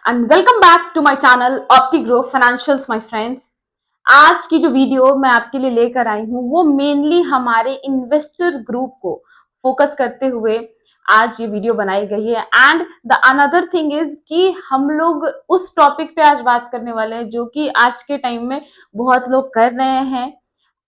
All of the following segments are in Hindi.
And welcome back to my channel Optigrow financials my friends. आज की जो वीडियो मैं आपके लिए लेकर आई हूँ वो मेनली हमारे इन्वेस्टर ग्रुप को फोकस करते हुए आज ये वीडियो बनाई गई है। And the another thing is कि हम लोग उस टॉपिक पे आज बात करने वाले हैं जो कि आज के टाइम में बहुत लोग कर रहे हैं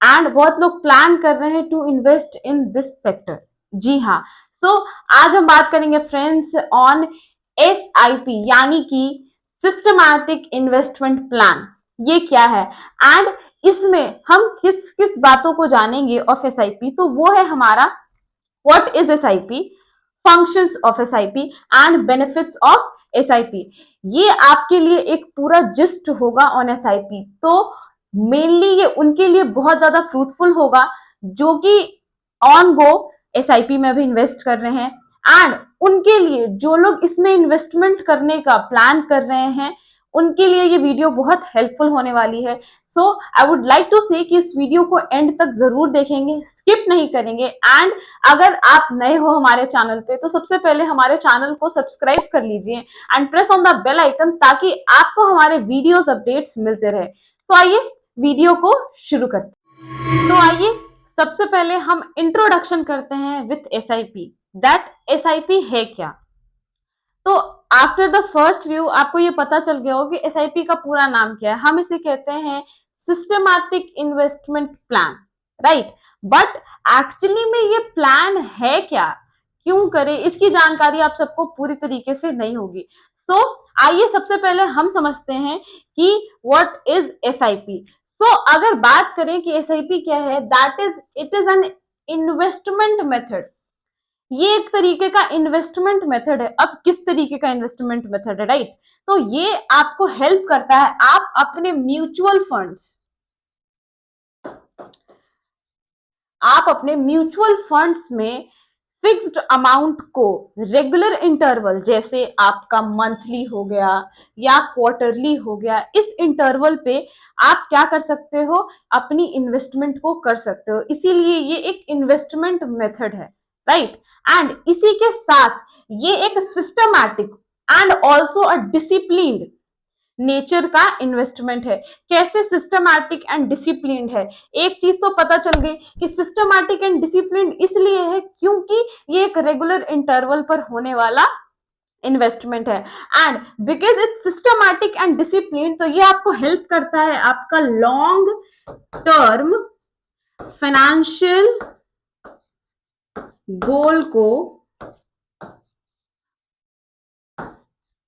एंड बहुत लोग प्लान कर रहे हैं to invest in this sector. जी हाँ, सो आज हम बात करेंगे फ्रेंड्स ऑन SIP यानी कि सिस्टमैटिक इन्वेस्टमेंट प्लान। ये क्या है एंड इसमें हम किस किस बातों को जानेंगे ऑफ SIP। तो वो है हमारा what is SIP, functions of SIP and benefits of SIP। ये आपके लिए एक पूरा जिस्ट होगा ऑन SIP। तो मेनली ये उनके लिए बहुत ज्यादा फ्रूटफुल होगा जो कि ऑन गो SIP में भी इन्वेस्ट कर रहे हैं एंड उनके लिए जो लोग इसमें इन्वेस्टमेंट करने का प्लान कर रहे हैं उनके लिए ये वीडियो बहुत हेल्पफुल होने वाली है। सो आई वुड लाइक टू से कि इस वीडियो को एंड तक जरूर देखेंगे, स्किप नहीं करेंगे। एंड अगर आप नए हो हमारे चैनल पे तो सबसे पहले हमारे चैनल को सब्सक्राइब कर लीजिए and press on the bell icon ताकि आपको हमारे वीडियोस अपडेट्स मिलते रहे। सो आइए वीडियो को शुरू करते हैं। तो आइए सबसे पहले हम इंट्रोडक्शन करते हैं विथ SIP, दैट SIP है क्या। तो आफ्टर द फर्स्ट व्यू आपको ये पता चल गया हो कि SIP का पूरा नाम क्या है। हम इसे कहते हैं systematic investment plan, right. But actually में ये प्लान है क्या, क्यों करें, इसकी जानकारी आप सबको पूरी तरीके से नहीं होगी। सो आइए सबसे पहले हम समझते हैं कि व्हाट इज SIP। सो अगर बात करें कि SIP क्या है, that is it is an investment method. ये एक तरीके का इन्वेस्टमेंट मेथड है। अब किस तरीके का इन्वेस्टमेंट मेथड है, राइट। तो ये आपको हेल्प करता है, आप अपने म्यूचुअल फंड्स में फिक्स्ड अमाउंट को रेगुलर इंटरवल, जैसे आपका मंथली हो गया या क्वार्टरली हो गया, इस इंटरवल पे आप क्या कर सकते हो, अपनी इन्वेस्टमेंट को कर सकते हो। इसीलिए ये एक इन्वेस्टमेंट मेथड है, राइट। एंड इसी के साथ ये एक systematic and also a disciplined nature का इन्वेस्टमेंट है। कैसे सिस्टमैटिक एंड डिसिप्लिन्ड है, एक चीज तो पता चल गई कि सिस्टमैटिक एंड डिसिप्लिन्ड इसलिए है क्योंकि ये एक रेगुलर इंटरवल पर होने वाला इन्वेस्टमेंट है। And because it's systematic and discipline, तो ये आपको हेल्प करता है आपका लॉन्ग टर्म फाइनेंशियल गोल को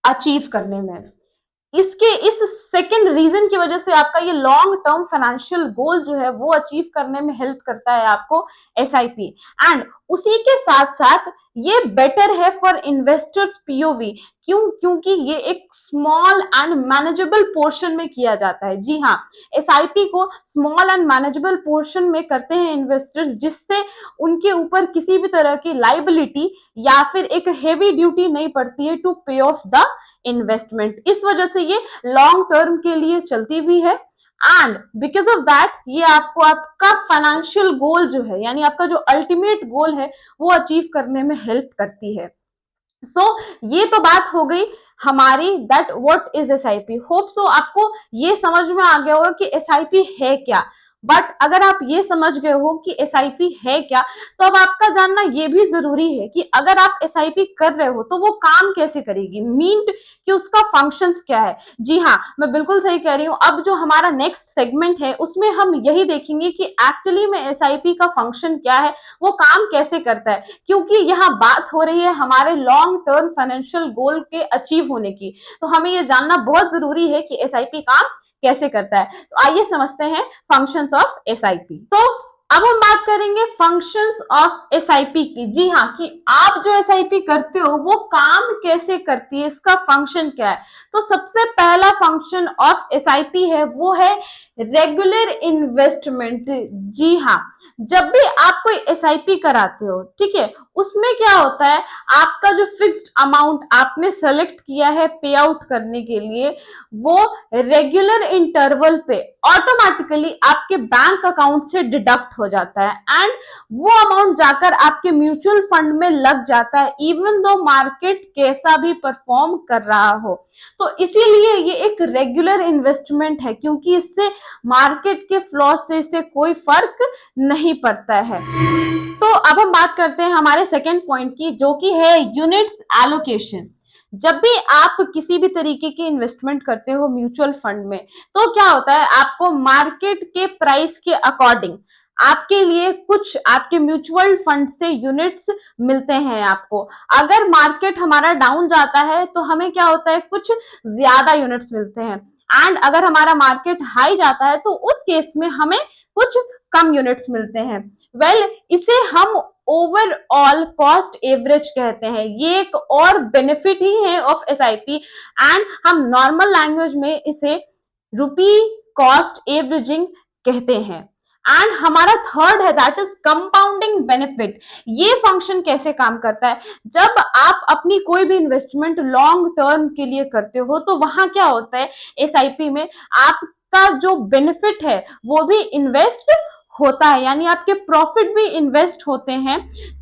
अचीव करने में। इसके इस सेकेंड रीजन की वजह से आपका ये लॉन्ग टर्म फाइनेंशियल गोल जो है वो अचीव करने में हेल्प करता है आपको SIP। एंड उसी के साथ साथ ये बेटर है फॉर इन्वेस्टर्स POV। क्यों? क्योंकि ये एक स्मॉल एंड मैनेजेबल पोर्शन में किया जाता है। जी हाँ, SIP को स्मॉल एंड मैनेजेबल पोर्शन में करते हैं इन्वेस्टर्स, जिससे उनके ऊपर किसी भी तरह की लाइबिलिटी या फिर एक हेवी ड्यूटी नहीं पड़ती है टू पे ऑफ द इन्वेस्टमेंट। इस वजह से ये लॉन्ग टर्म के लिए चलती भी है एंड बिकॉज ऑफ दैट ये आपको आपका फाइनेंशियल गोल जो है, यानी आपका जो अल्टीमेट गोल है, वो अचीव करने में हेल्प करती है। सो ये तो बात हो गई हमारी that what is SIP। Hope so आपको ये समझ में आ गया होगा कि SIP है क्या। बट अगर आप ये समझ गए हो कि SIP है क्या, तो अब आपका जानना ये भी जरूरी है कि अगर आप SIP कर रहे हो तो वो काम कैसे करेगी, मीन्ड कि उसका फंक्शंस क्या है। जी हाँ, मैं बिल्कुल सही कह रही हूँ। अब जो हमारा नेक्स्ट सेगमेंट है उसमें हम यही देखेंगे कि एक्चुअली में SIP का फंक्शन क्या है, वो काम कैसे करता है, क्योंकि यहाँ बात हो रही है हमारे लॉन्ग टर्म फाइनेंशियल गोल के अचीव होने की। तो हमें ये जानना बहुत जरूरी है कि SIP काम कैसे करता है। तो आइए समझते हैं फंक्शंस ऑफ SIP। तो अब हम बात करेंगे फंक्शंस ऑफ SIP की। जी हाँ, कि आप जो SIP करते हो वो काम कैसे करती है, इसका फंक्शन क्या है। तो सबसे पहला फंक्शन ऑफ SIP है वो है रेगुलर इन्वेस्टमेंट। जी हाँ, जब भी आप कोई SIP कराते हो, ठीक है, उसमें क्या होता है, आपका जो फिक्स्ड अमाउंट आपने सेलेक्ट किया है पे आउट करने के लिए, वो रेगुलर इंटरवल पे ऑटोमेटिकली आपके बैंक अकाउंट से डिडक्ट हो जाता है एंड वो अमाउंट जाकर आपके म्यूचुअल फंड में लग जाता है, इवन दो मार्केट कैसा भी परफॉर्म कर रहा हो। तो इसीलिए ये एक रेगुलर इन्वेस्टमेंट है, क्योंकि इससे मार्केट के फ्लॉ से इससे कोई फर्क नहीं पड़ता है। तो अब हम बात करते हैं हमारे सेकेंड पॉइंट की, जो कि है यूनिट्स एलोकेशन। जब भी आप किसी भी तरीके की इन्वेस्टमेंट करते हो म्यूचुअल फंड में, तो क्या होता है, आपको मार्केट के प्राइस के अकॉर्डिंग आपके लिए कुछ आपके म्यूचुअल फंड से यूनिट्स मिलते हैं आपको। अगर मार्केट हमारा डाउन जाता है तो हमें क्या होता है, कुछ ज्यादा यूनिट्स मिलते हैं, एंड अगर हमारा मार्केट हाई जाता है तो उस केस में हमें कुछ कम यूनिट्स मिलते हैं। इसे हम ओवरऑल कॉस्ट एवरेज कहते हैं। ये एक और बेनिफिट ही है ऑफ एसआईपी एंड हम नॉर्मल लैंग्वेज में इसे रुपी कॉस्ट एवरेजिंग कहते हैं। एंड हमारा थर्ड है दैट इज कंपाउंडिंग बेनिफिट। ये फंक्शन कैसे काम करता है, जब आप अपनी कोई भी इन्वेस्टमेंट लॉन्ग टर्म के लिए करते हो तो वहां क्या होता है, एसआईपी में आपका जो बेनिफिट है वो भी इन्वेस्ट होता है, यानी आपके प्रॉफिट भी इन्वेस्ट होते हैं,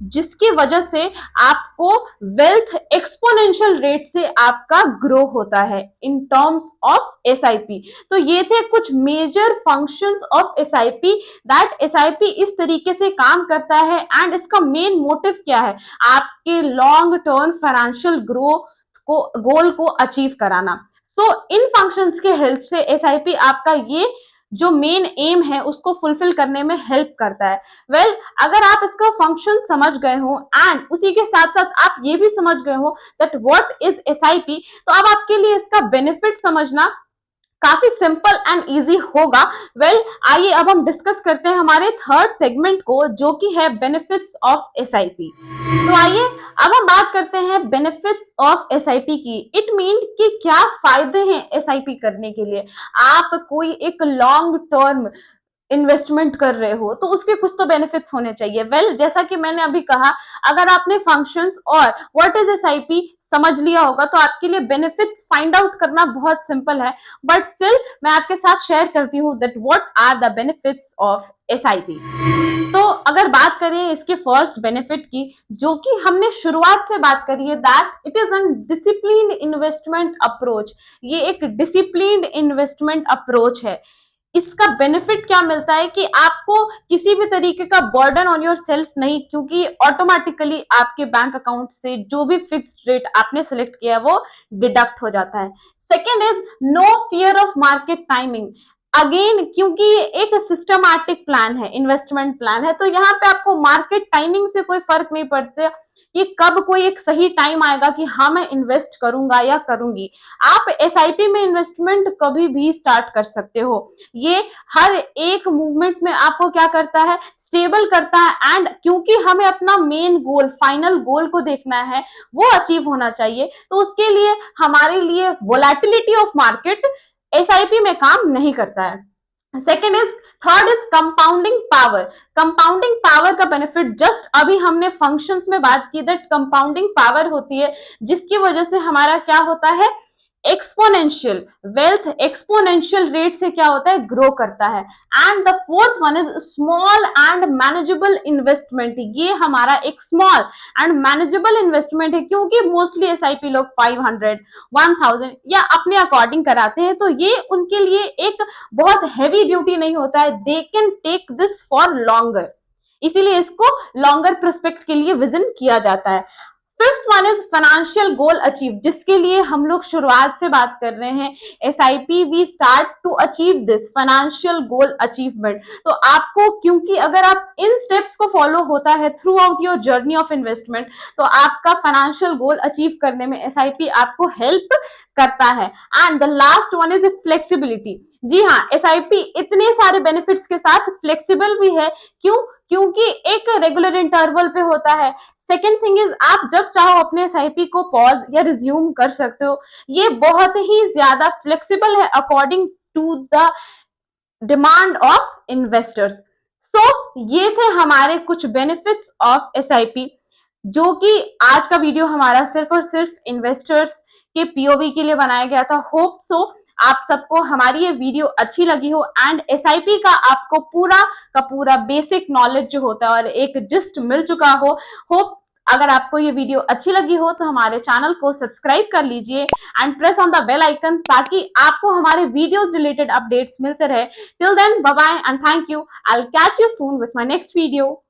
जिसकी वजह से आपको वेल्थ एक्सपोनेंशियल रेट से आपका ग्रो होता है इन टर्म्स ऑफ एसआईपी। तो ये थे कुछ major functions of SIP, that SIP इस तरीके से काम करता है एंड इसका मेन मोटिव क्या है, आपके लॉन्ग टर्म फाइनेंशियल ग्रोथ को गोल को अचीव कराना। सो इन फंक्शंस के हेल्प से एसआईपी आपका ये जो मेन एम है उसको फुलफिल करने में हेल्प करता है। अगर आप इसका फंक्शन समझ गए हो एंड उसी के साथ साथ आप ये भी समझ गए हो दैट व्हाट इज एसआईपी, तो अब आपके लिए इसका बेनिफिट समझना काफी सिंपल एंड इजी होगा। आइए अब हम डिस्कस करते हैं हमारे थर्ड सेगमेंट को, जो कि है बेनिफिट्स ऑफ एसआईपी। तो आइए अब हम बात करते हैं बेनिफिट्स ऑफ एसआईपी की। इट मीन कि क्या फायदे हैं एसआईपी करने के लिए। आप कोई एक लॉन्ग टर्म इन्वेस्टमेंट कर रहे हो तो उसके कुछ तो बेनिफिट्स होने चाहिए। जैसा कि मैंने अभी कहा, अगर आपने फंक्शंस और व्हाट इज एसआईपी समझ लिया होगा तो आपके लिए बेनिफिट्स फाइंड आउट करना बहुत सिंपल है, बट स्टिल मैं आपके साथ शेयर करती हूँ that what are the benefits of SIP. तो अगर बात करें इसके फर्स्ट बेनिफिट की, जो कि हमने शुरुआत से बात करी है, that it is an disciplined investment approach. ये एक डिसिप्लिन्ड इन्वेस्टमेंट अप्रोच है। इसका बेनिफिट क्या मिलता है कि आपको किसी भी तरीके का बर्डन ऑन योर सेल्फ नहीं, क्योंकि ऑटोमेटिकली आपके बैंक अकाउंट से जो भी फिक्स्ड रेट आपने सेलेक्ट किया वो डिडक्ट हो जाता है। Second is no fear of market timing. Again, क्योंकि ये एक सिस्टमैटिक प्लान है, इन्वेस्टमेंट प्लान है, तो यहाँ पे आपको मार्केट टाइमिंग से कोई फर्क नहीं पड़ता कि कब कोई एक सही टाइम आएगा कि हाँ मैं इन्वेस्ट करूंगा या करूंगी। आप एसआईपी में इन्वेस्टमेंट कभी भी स्टार्ट कर सकते हो। ये हर एक मूवमेंट में आपको क्या करता है, स्टेबल करता है, एंड क्योंकि हमें अपना मेन गोल, फाइनल गोल को देखना है, वो अचीव होना चाहिए, तो उसके लिए हमारे लिए वोलेटिलिटी ऑफ मार्केट एसआईपी में काम नहीं करता है। Second is third is compounding power. Compounding power का बेनिफिट जस्ट अभी हमने फंक्शंस में बात की, दैट कंपाउंडिंग पावर होती है जिसकी वजह से हमारा क्या होता है, एक्सपोनेंशियल वेल्थ एक्सपोनेंशियल रेट से क्या होता है, ग्रो करता है। And the fourth one is small and manageable investment. ये हमारा एक स्मॉल एंड मैनेजेबल इन्वेस्टमेंट है, क्योंकि मोस्टली एसआईपी लोग 500 1000 या अपने अकॉर्डिंग कराते हैं, तो ये उनके लिए एक बहुत हैवी ड्यूटी नहीं होता है। They can take this for longer, इसीलिए इसको लॉन्गर प्रोस्पेक्ट के लिए विजन किया जाता है। Fifth one is financial goal achieve, जिसके लिए हम लोग शुरुआत से बात कर रहे हैं। SIP we start to achieve this financial goal achievement. तो आपको, क्योंकि अगर आप इन स्टेप्स को फॉलो होता है through out your journey of investment, तो आपका फाइनेंशियल गोल अचीव करने में एसआईपी आपको हेल्प करता है। And the last one is flexibility. जी हाँ, एसआईपी इतने सारे बेनिफिट्स के साथ फ्लेक्सिबल भी है। क्यों? क्योंकि एक रेगुलर इंटरवल पे होता है। सेकेंड थिंग इज, आप जब चाहो अपने एसआईपी को पॉज या रिज्यूम कर सकते हो। ये बहुत ही ज्यादा फ्लेक्सिबल है according to the demand of investors. So ये थे हमारे कुछ बेनिफिट्स ऑफ एसआईपी। जो कि आज का वीडियो हमारा सिर्फ और सिर्फ इन्वेस्टर्स के पीओवी के लिए बनाया गया था। होप सो आप सबको हमारी ये वीडियो अच्छी लगी हो एंड एसआईपी का आपको पूरा का पूरा बेसिक नॉलेज जो होता है और एक जिस्ट मिल चुका हो। होप अगर आपको ये वीडियो अच्छी लगी हो तो हमारे चैनल को सब्सक्राइब कर लीजिए and press on the bell icon, ताकि आपको हमारे वीडियोस रिलेटेड अपडेट्स मिलते रहे। Till then bye bye and thank you. I will catch you soon with my next video.